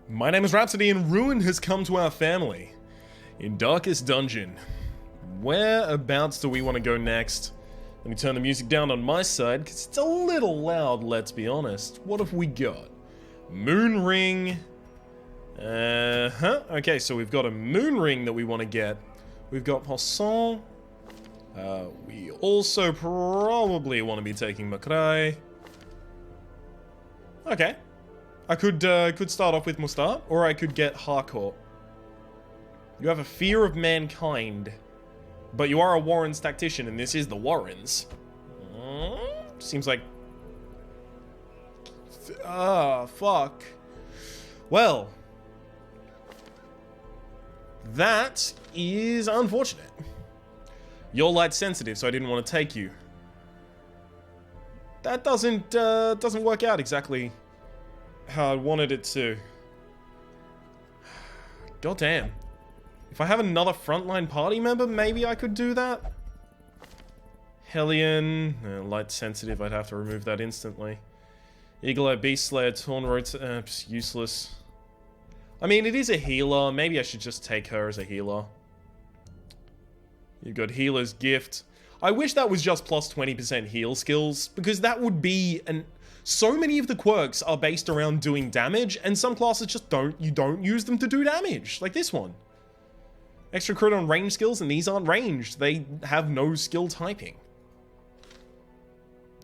My name is Rhapsody, and ruin has come to our family. In Darkest Dungeon. Whereabouts do we want to go next? Let me turn the music down on my side, because it's a little loud, let's be honest. What have we got? Moon Ring. Okay, so we've got a moon ring that we want to get. We've got Poisson. We also probably want to be taking Makrai. Okay. I could start off with Mustar, or I could get Harcourt. You have a fear of mankind, but you are a Warren's tactician, and this is the Warrens. Seems like... fuck. Well, that is unfortunate. You're light sensitive, so I didn't want to take you. That doesn't work out exactly how I wanted it to. God damn. If I have another frontline party member, maybe I could do that. Hellion, light sensitive, I'd have to remove that instantly. Eagle-Eye Beast Slayer, Torn Road, useless. I mean, it is a healer. Maybe I should just take her as a healer. You've got Healer's Gift. I wish that was just plus 20% heal skills, because that would be an... So many of the quirks are based around doing damage, and some classes just don't use them to do damage, like this one. Extra crit on range skills, and these aren't ranged. They have no skill typing.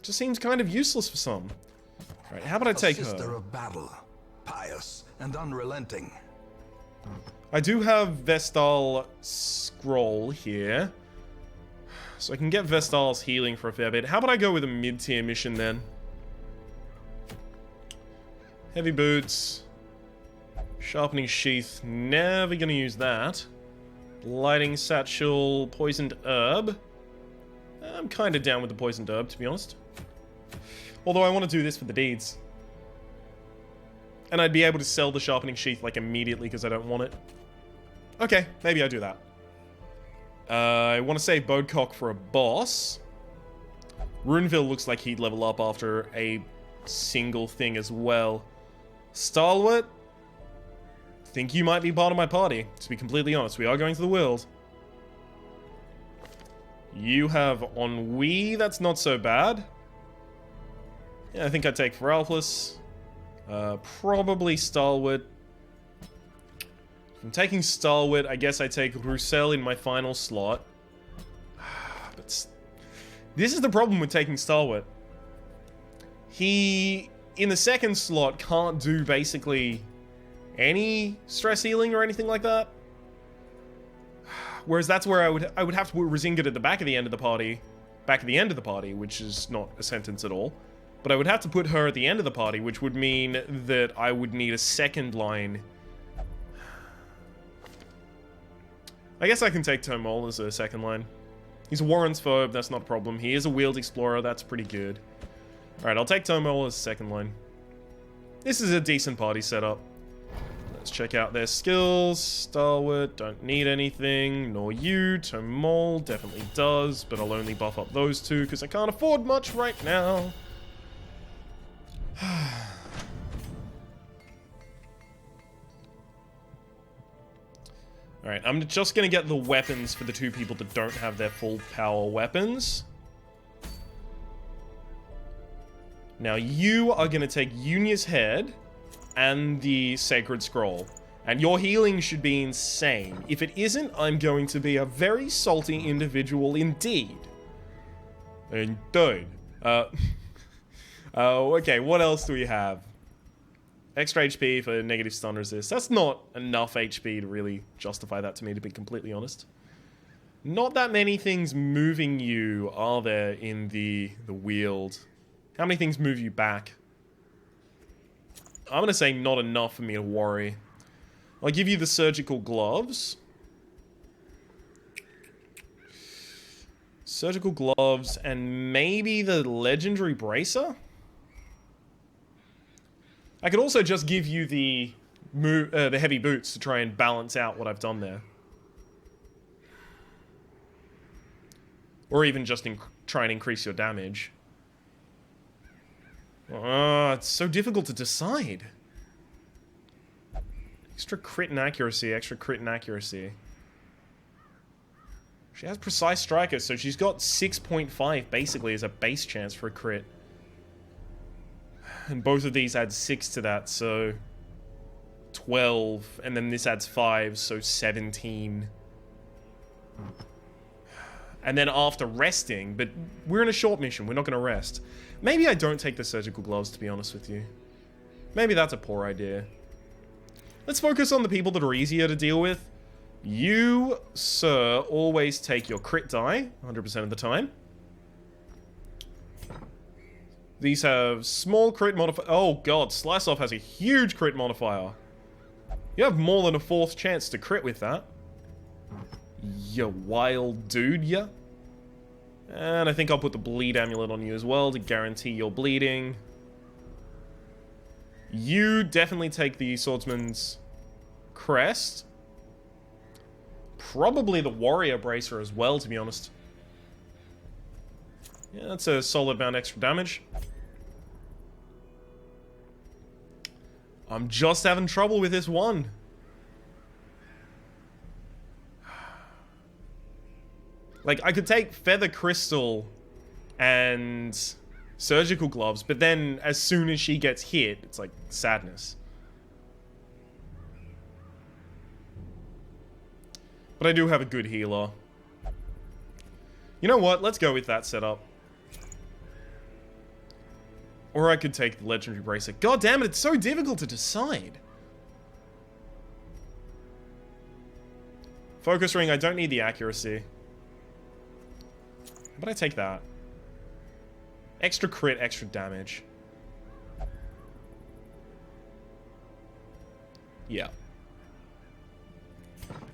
Just seems kind of useless for some. Right, how about I take her? Sister of battle, pious and unrelenting. I do have Vestal Scroll here, so I can get Vestal's healing for a fair bit. How about I go with a mid-tier mission then? Heavy Boots. Sharpening Sheath. Never gonna use that. Lighting Satchel. Poisoned Herb. I'm kind of down with the Poisoned Herb, to be honest. Although I want to do this for the deeds. And I'd be able to sell the Sharpening Sheath, like, immediately because I don't want it. Okay, maybe I do that. I want to save Bodecock for a boss. Runeville looks like he'd level up after a single thing as well. Stalwart, think you might be part of my party, to be completely honest. We are going to the weald. You have Ennui, that's not so bad. Yeah, I think I'd take Feralpus. Probably Stalwart. If I'm taking Stalwart, I guess I take Roussel in my final slot. But this is the problem with taking Stalwart. He, in the second slot, can't do basically any stress healing or anything like that. Whereas that's where I would have to put Resingat at the back of the end of the party. Back at the end of the party, which is not a sentence at all. But I would have to put her at the end of the party, which would mean that I would need a second line. I guess I can take Tomol as a second line. He's a Warren's phobe, that's not a problem. He is a Weald Explorer, that's pretty good. Alright, I'll take Tomol as second line. This is a decent party setup. Let's check out their skills. Stalwart, don't need anything. Nor you. Tomol definitely does, but I'll only buff up those two because I can't afford much right now. Alright, I'm just gonna get the weapons for the two people that don't have their full power weapons. Now you are gonna take Unia's Head and the Sacred Scroll. And your healing should be insane. If it isn't, I'm going to be a very salty individual indeed. Indeed. Okay, what else do we have? Extra HP for negative stun resist. That's not enough HP to really justify that to me, to be completely honest. Not that many things moving you are there in the weald. How many things move you back? I'm gonna say not enough for me to worry. I'll give you the surgical gloves. Surgical gloves and maybe the legendary bracer? I could also just give you the heavy boots to try and balance out what I've done there. Or even just try and increase your damage. It's so difficult to decide. Extra crit and accuracy, extra crit and accuracy. She has precise striker, so she's got 6.5 basically as a base chance for a crit. And both of these add 6 to that, so 12. And then this adds 5, so 17. And then after resting, but we're in a short mission, we're not going to rest. Maybe I don't take the surgical gloves, to be honest with you. Maybe that's a poor idea. Let's focus on the people that are easier to deal with. You, sir, always take your crit die, 100% of the time. These have small crit modifier. Oh god, Slice Off has a huge crit modifier. You have more than a 4th chance to crit with that. You wild dude, ya. And I think I'll put the bleed amulet on you as well to guarantee your bleeding. You definitely take the swordsman's crest. Probably the warrior bracer as well, to be honest. Yeah, that's a solid amount of extra damage. I'm just having trouble with this one. Like, I could take Feather Crystal and Surgical Gloves, but then as soon as she gets hit, it's like sadness. But I do have a good healer. You know what? Let's go with that setup. Or I could take the Legendary Bracer. God damn it, it's so difficult to decide. Focus Ring, I don't need the accuracy. But I take that. Extra crit, extra damage. Yeah.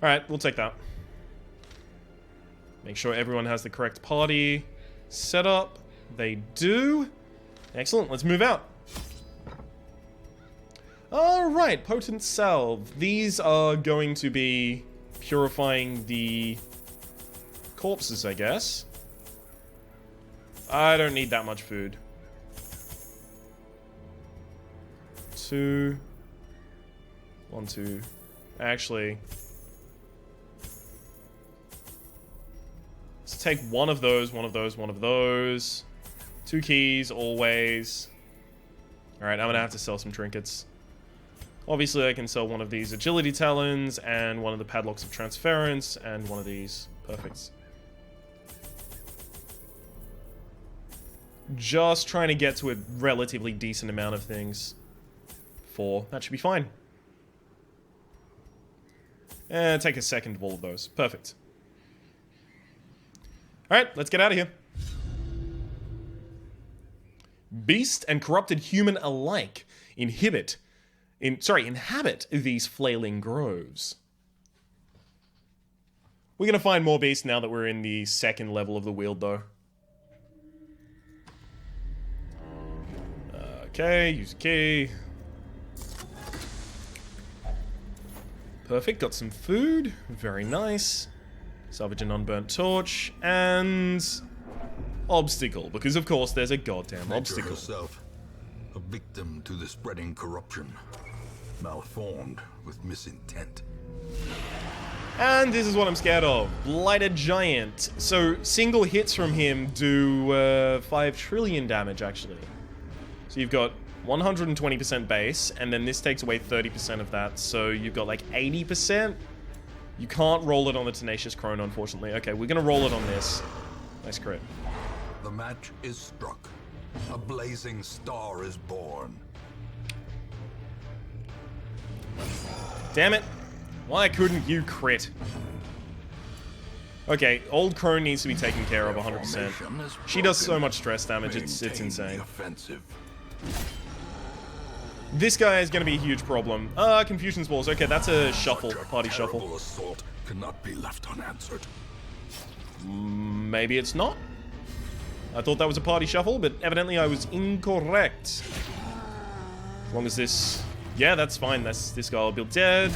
Alright, we'll take that. Make sure everyone has the correct party setup. They do. Excellent, let's move out. Alright, Potent Salve. These are going to be purifying the corpses, I guess. I don't need that much food. 2. 1, 2. Actually, let's take one of those, one of those, one of those. 2 keys, always. Alright, I'm gonna have to sell some trinkets. Obviously, I can sell one of these agility talons, and one of the padlocks of transference, and one of these. Perfect. Just trying to get to a relatively decent amount of things. 4. That should be fine. And take a second of all of those. Perfect. Alright, let's get out of here. Beast and corrupted human alike inhabit these flailing groves. We're gonna find more beasts now that we're in the 2nd level of the weald, though. Okay, use a key. Perfect, got some food. Very nice. Salvage an unburnt torch. And obstacle, because of course there's a goddamn obstacle. Herself, a victim to the spreading corruption. Malformed with misintent. And this is what I'm scared of. Blighted Giant. So single hits from him do 5 trillion damage, actually. So you've got 120% base, and then this takes away 30% of that, so you've got like 80%. You can't roll it on the Tenacious Crone, unfortunately. Okay, we're gonna roll it on this. Nice crit. The match is struck. A blazing star is born. Damn it. Why couldn't you crit? Okay, Old Crone needs to be taken care of 100%. She does so much stress damage, it's insane. This guy is going to be a huge problem. Confusion's Balls. Okay, that's a shuffle. Party shuffle. Assault cannot be left unanswered. Maybe it's not. I thought that was a party shuffle, but evidently I was incorrect. As long as this... Yeah, that's fine. This guy will be dead.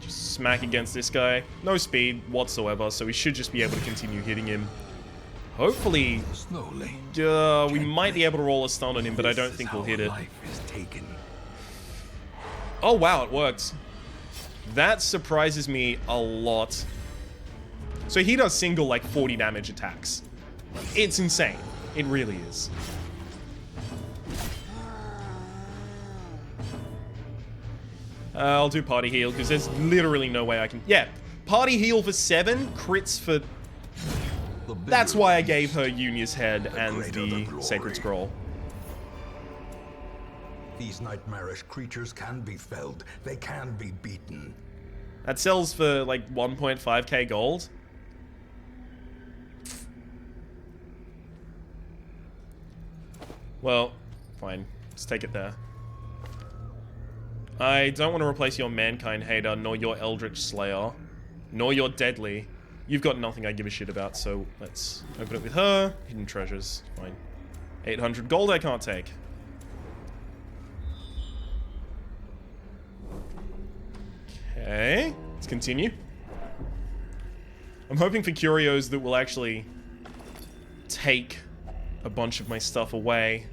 Just smack against this guy. No speed whatsoever, so we should just be able to continue hitting him. Hopefully, slowly. We might be able to roll a stun on him, but I don't think we'll hit it. Oh, wow, it worked. That surprises me a lot. So he does single, like, 40 damage attacks. It's insane. It really is. I'll do party heal, because there's literally no way I can... Yeah, party heal for 7, crits for... That's why I gave her Unia's Head and the Sacred Scroll. These nightmarish creatures can be felled. They can be beaten. That sells for, like, 1.5k gold. Well, fine. Let's take it there. I don't want to replace your Mankind Hater, nor your Eldritch Slayer, nor your Deadly. You've got nothing I give a shit about, so let's open it with her. Hidden treasures. Fine. 800 gold I can't take. Okay, let's continue. I'm hoping for Curios that will actually take a bunch of my stuff away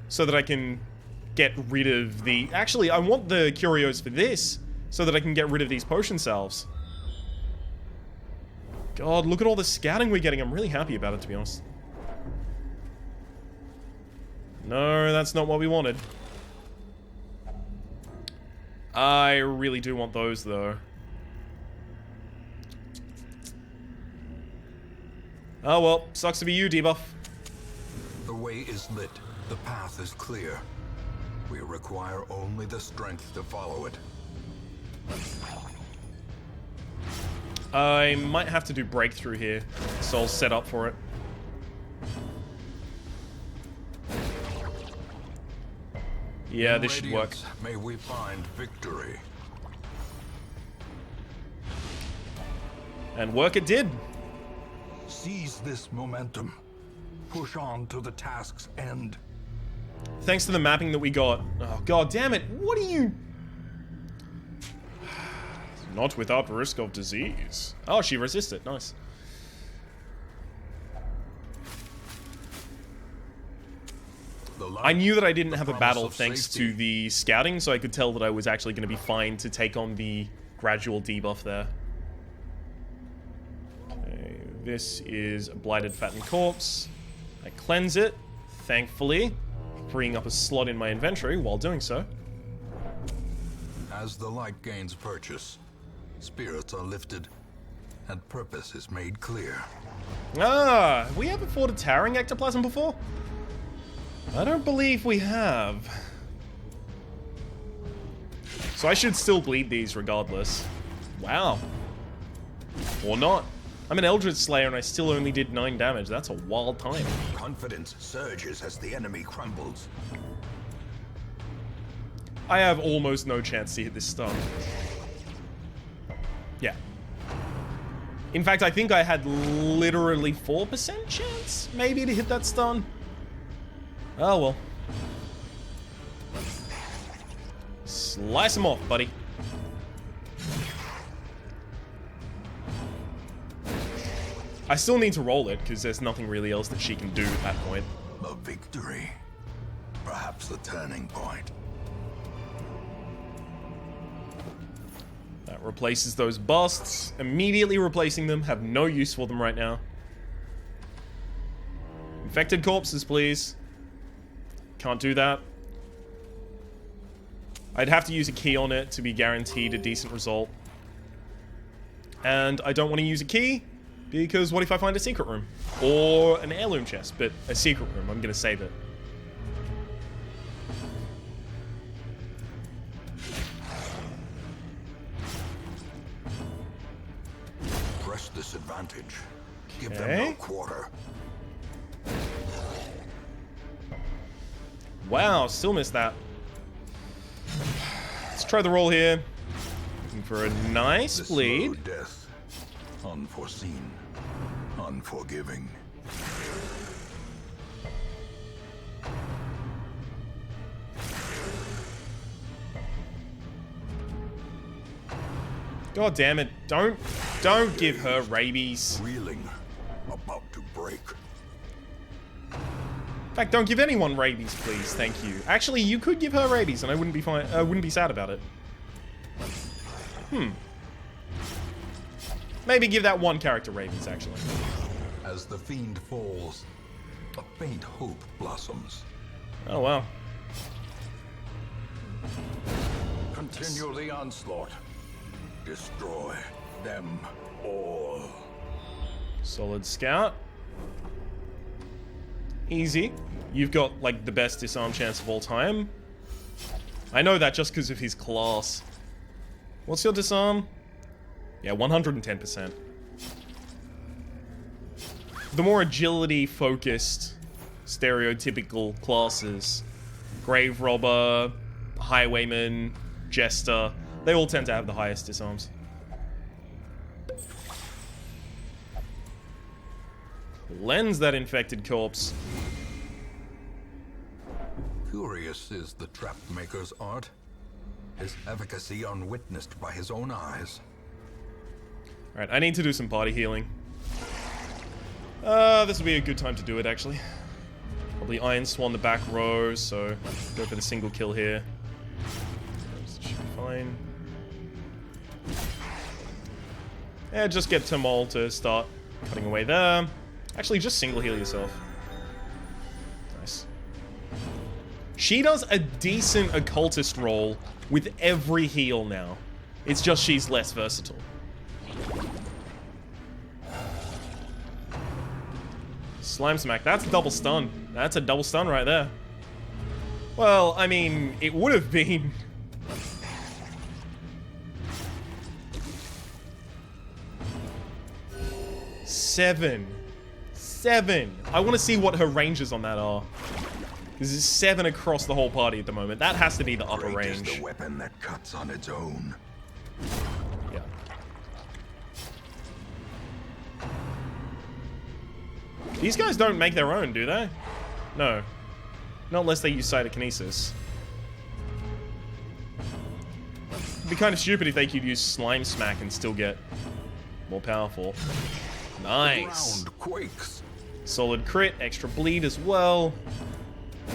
so that I can get rid of the... Actually, I want the Curios for this so that I can get rid of these potion salves. God, look at all the scouting we're getting. I'm really happy about it, to be honest. No, that's not what we wanted. I really do want those, though. Oh well, sucks to be you, debuff. The way is lit. The path is clear. We require only the strength to follow it. I might have to do breakthrough here, so I'll set up for it. Yeah, this should work. May we find victory. And work it did. Seize this momentum. Push on to the task's end. Thanks to the mapping that we got. Oh, god damn it. What are you... Not without risk of disease. Oh, she resisted. Nice. I knew that I didn't have a battle thanks to the scouting, so I could tell that I was actually going to be fine to take on the gradual debuff there. Okay, this is a Blighted Fattened Corpse. I cleanse it, thankfully, freeing up a slot in my inventory while doing so. As the light gains purchase, spirits are lifted, and purpose is made clear. Ah, have we ever fought a towering ectoplasm before? I don't believe we have. So I should still bleed these regardless. Wow. Or not. I'm an Eldritch Slayer and I still only did 9 damage. That's a wild time. Confidence surges as the enemy crumbles. I have almost no chance to hit this stun. Yeah. In fact, I think I had literally 4% chance, maybe, to hit that stun. Oh, well. Slice him off, buddy. I still need to roll it, because there's nothing really else that she can do at that point. A victory. Perhaps the turning point. That replaces those busts. Immediately replacing them. Have no use for them right now. Infected corpses, please. Can't do that. I'd have to use a key on it to be guaranteed a decent result. And I don't want to use a key, because what if I find a secret room? Or an heirloom chest, but a secret room. I'm going to save it. Press this advantage. Give them no quarter. Wow, still missed that. Let's try the roll here. Looking for a nice bleed. Slow death. Unforeseen. Unforgiving. God damn it. Don't give her rabies. Reeling. About to break. In fact, don't give anyone rabies, please. Thank you. Actually, you could give her rabies, and I wouldn't be fine. I wouldn't be sad about it. Maybe give that one character rabies, actually. As the fiend falls, a faint hope blossoms. Oh, wow. Continue the onslaught. Destroy them all. Solid scout. Easy. You've got, like, the best disarm chance of all time. I know that just because of his class. What's your disarm? Yeah, 110%. The more agility-focused, stereotypical classes, Grave Robber, Highwayman, Jester, they all tend to have the highest disarms. Cleanse that infected corpse. Curious is the trap maker's art. His efficacy unwitnessed by his own eyes. Alright, I need to do some party healing. This will be a good time to do it, actually. Probably Iron Swan the back row, so go for the single kill here. Should be fine. Yeah, just get Tamol to start cutting away there. Actually, just single heal yourself. Nice. She does a decent occultist role with every heal now. It's just she's less versatile. Slime Smack, that's double stun. That's a double stun right there. Well, I mean, it would have been. Seven. I want to see what her ranges on that are. Because it's 7 across the whole party at the moment. That has to be the upper Great range. is the weapon that cuts on its own. Yeah. These guys don't make their own, do they? No. Not unless they use cytokinesis. It'd be kind of stupid if they could use Slime Smack and still get more powerful. Nice. The ground quakes. Solid crit, extra bleed as well.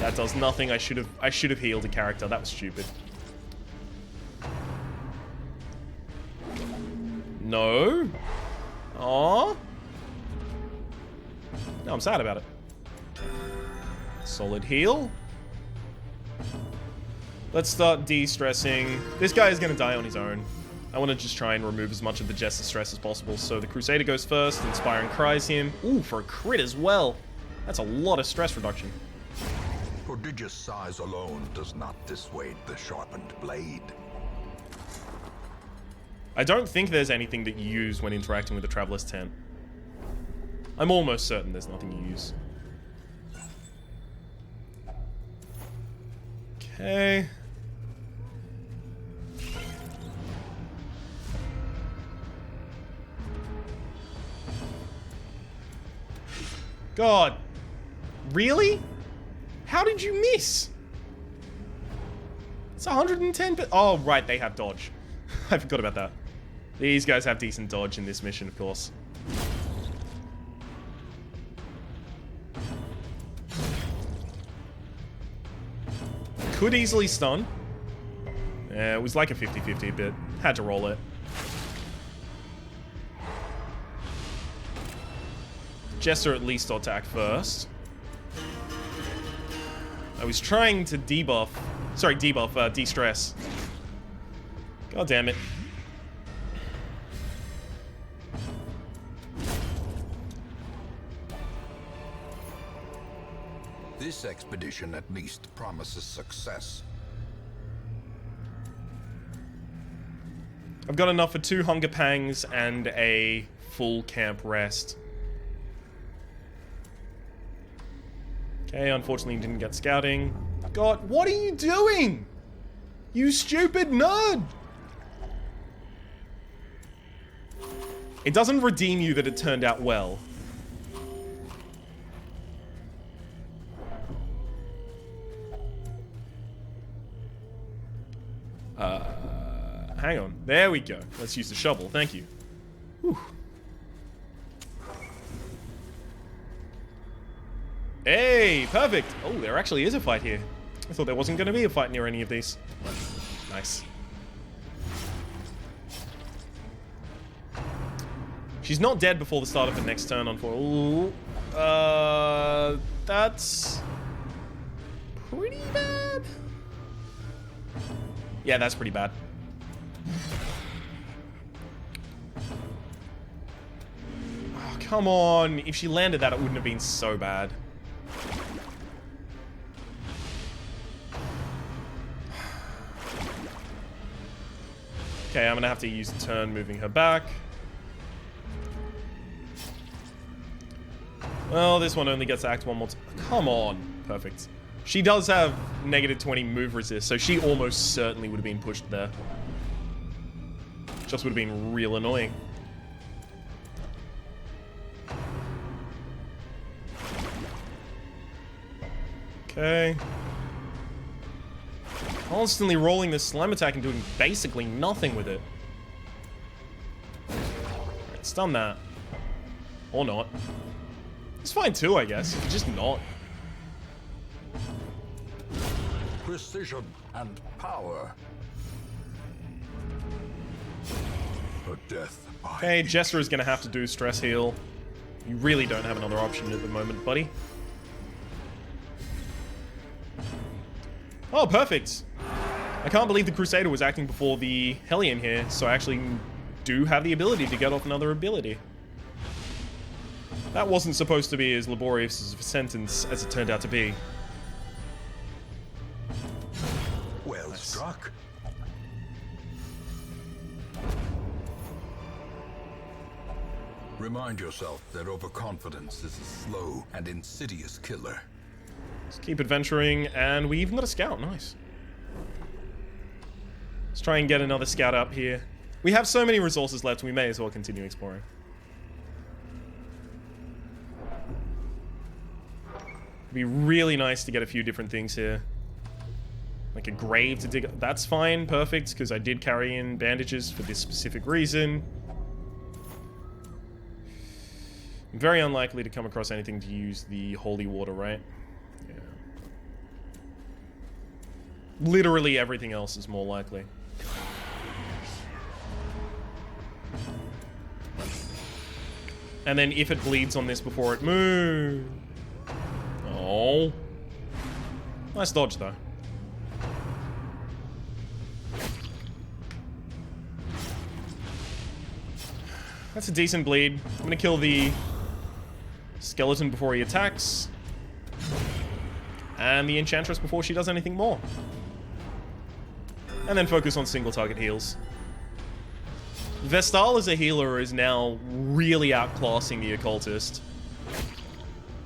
That does nothing. I should have healed a character. That was stupid. No. Aww. No, I'm sad about it. Solid heal. Let's start de-stressing. This guy is going to die on his own. I want to just try and remove as much of the Jester stress as possible. So the Crusader goes first, Inspiring Cries him. Ooh, for a crit as well. That's a lot of stress reduction. Prodigious size alone does not dissuade the sharpened blade. I don't think there's anything that you use when interacting with the Traveler's Tent. I'm almost certain there's nothing you use. Okay. God. Really? How did you miss? It's 110, but oh, right, they have dodge. I forgot about that. These guys have decent dodge in this mission, of course. Could easily stun. Yeah, it was like a 50-50, but had to roll it. Jester at least attack first. I was trying to debuff. Sorry, debuff, de-stress. God damn it. This expedition at least promises success. I've got enough for 2 hunger pangs and a full camp rest. Okay, unfortunately didn't get scouting. God, what are you doing? You stupid nerd! It doesn't redeem you that it turned out well. Hang on. There we go. Let's use the shovel. Thank you. Whew. Hey, perfect. Oh, there actually is a fight here. I thought there wasn't going to be a fight near any of these. Nice. She's not dead before the start of the next turn, unfortunately. That's pretty bad. Yeah, that's pretty bad. Oh, come on. If she landed that, it wouldn't have been so bad. Okay, I'm gonna have to use the turn moving her back. Well, this one only gets to act one more time. Come on. Perfect. She does have negative 20 move resist, so she almost certainly would have been pushed there. Just would have been real annoying. Okay. Constantly rolling this slime attack and doing basically nothing with it. Alright, stun that. Or not. It's fine too, I guess. Just not. Precision and power. For death. Okay, Jester is going to have to do stress heal. You really don't have another option at the moment, buddy. Oh, perfect. I can't believe the Crusader was acting before the Hellion here, so I actually do have the ability to get off another ability. That wasn't supposed to be as laborious of a sentence as it turned out to be. Well struck. Remind yourself that overconfidence is a slow and insidious killer. Let's keep adventuring, and we even got a scout. Nice. Let's try and get another scout up here. We have so many resources left, we may as well continue exploring. It'd be really nice to get a few different things here. Like a grave to dig. That's fine, perfect, because I did carry in bandages for this specific reason. I'm very unlikely to come across anything to use the holy water, right? Yeah. Literally everything else is more likely. And then if it bleeds on this before it moves. Oh. Nice dodge, though. That's a decent bleed. I'm gonna kill the skeleton before he attacks. And the enchantress before she does anything more. And then focus on single target heals. Vestal as a healer is now really outclassing the occultist.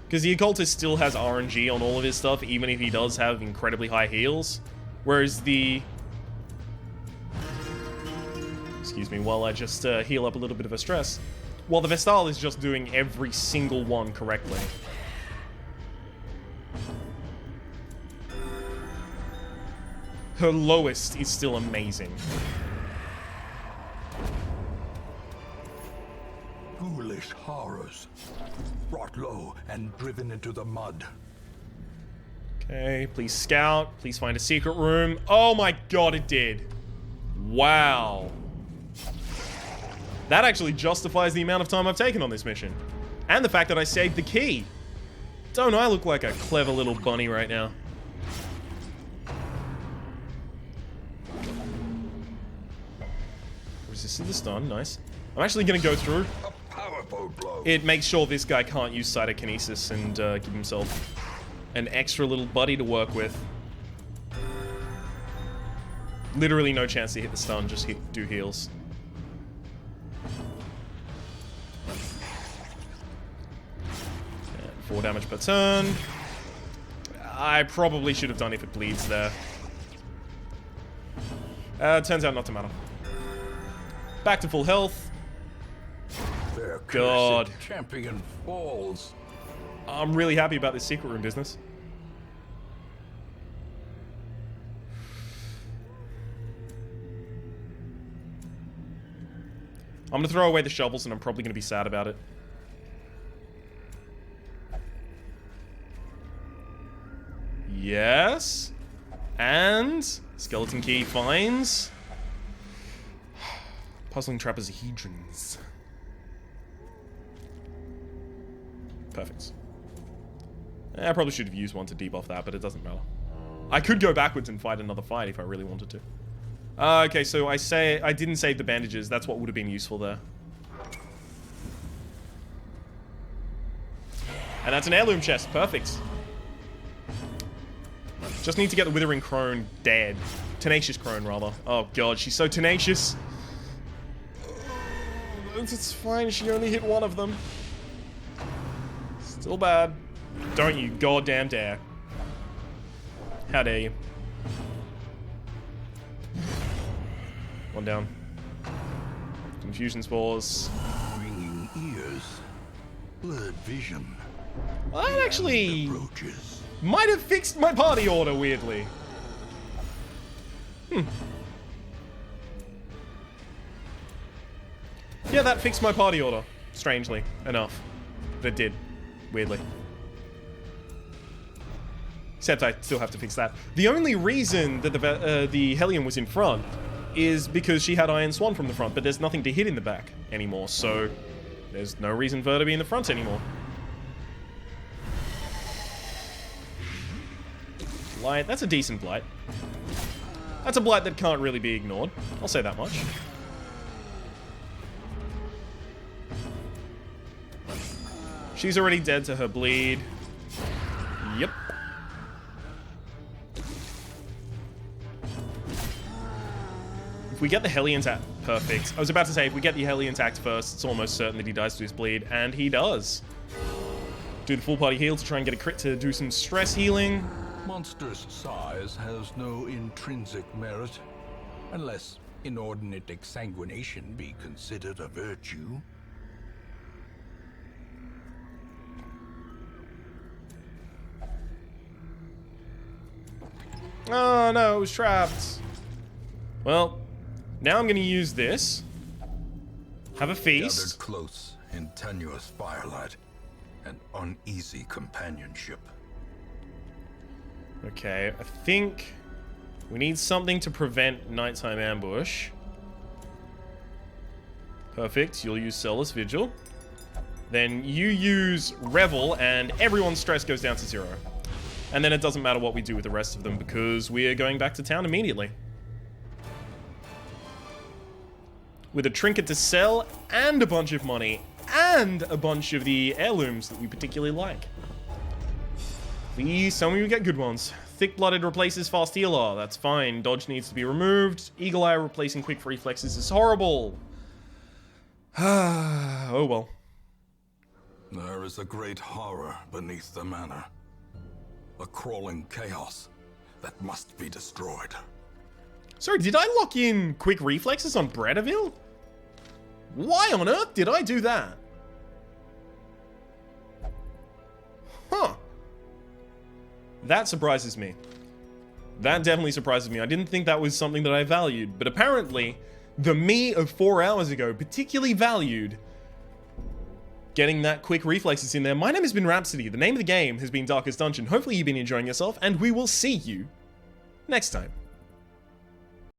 Because the occultist still has RNG on all of his stuff, even if he does have incredibly high heals. Whereas the... Excuse me, while I just heal up a little bit of her stress. While the Vestal is just doing every single one correctly. Her lowest is still amazing. Foolish horrors. Brought low and driven into the mud. Okay, please scout. Please find a secret room. Oh my god, it did. Wow. That actually justifies the amount of time I've taken on this mission. And the fact that I saved the key. Don't I look like a clever little bunny right now? Resisted the stun, nice. I'm actually gonna go through. A powerful blow. It makes sure this guy can't use cytokinesis and give himself an extra little buddy to work with. Literally no chance to hit the stun, just do heals. 4 damage per turn. I probably should have done if it bleeds there. Turns out not to matter. Back to full health. Their God. cursed champion falls. I'm really happy about this secret room business. I'm gonna throw away the shovels and I'm probably gonna be sad about it. Yes. And skeleton key finds puzzling trapezohedrons. Perfect. I probably should have used one to debuff that, but it doesn't matter. I could go backwards and fight another fight if I really wanted to. Okay, so I didn't save the bandages. That's what would have been useful there. And that's an heirloom chest. Perfect. Just need to get the Withering Crone dead. Tenacious Crone, rather. Oh, God, she's so tenacious. It's fine, she only hit one of them. Still bad. Don't you goddamn dare. How dare you. One down. Confusion spores. Ringing ears. Blurred vision. Well, that actually might have fixed my party order, weirdly. Yeah, that fixed my party order. Strangely enough. That did. Weirdly. Except I still have to fix that. The only reason that the Hellion was in front is because she had Iron Swan from the front, but there's nothing to hit in the back anymore, so there's no reason for her to be in the front anymore. Blight, that's a decent Blight. That's a Blight that can't really be ignored. I'll say that much. She's already dead to her bleed. Yep. If we get the Hellion act, perfect. I was about to say, if we get the Hellion act first, it's almost certain that he dies to his bleed, and he does. Do the full party heal to try and get a crit to do some stress healing. Monstrous size has no intrinsic merit, unless inordinate exsanguination be considered a virtue. Oh no, it was trapped. Well, now I'm gonna use this. Have a feast. Gathered close in tenuous firelight and uneasy companionship. Okay, I think we need something to prevent nighttime ambush. Perfect, you'll use Celis Vigil. Then you use Revel and everyone's stress goes down to 0. And then it doesn't matter what we do with the rest of them because we are going back to town immediately. With a trinket to sell and a bunch of money and a bunch of the heirlooms that we particularly like. Some of you get good ones. Thick-blooded replaces fast healer. That's fine. Dodge needs to be removed. Eagle Eye replacing quick reflexes is horrible. Oh well. There is a great horror beneath the manor. A crawling chaos that must be destroyed. Sorry, did I lock in quick reflexes on Bredaville? Why on earth did I do that? Huh. That surprises me. That definitely surprises me. I didn't think that was something that I valued, but apparently the me of 4 hours ago particularly valued getting that quick reflexes in there. My name has been Rhapsody. The name of the game has been Darkest Dungeon. Hopefully you've been enjoying yourself, and we will see you next time.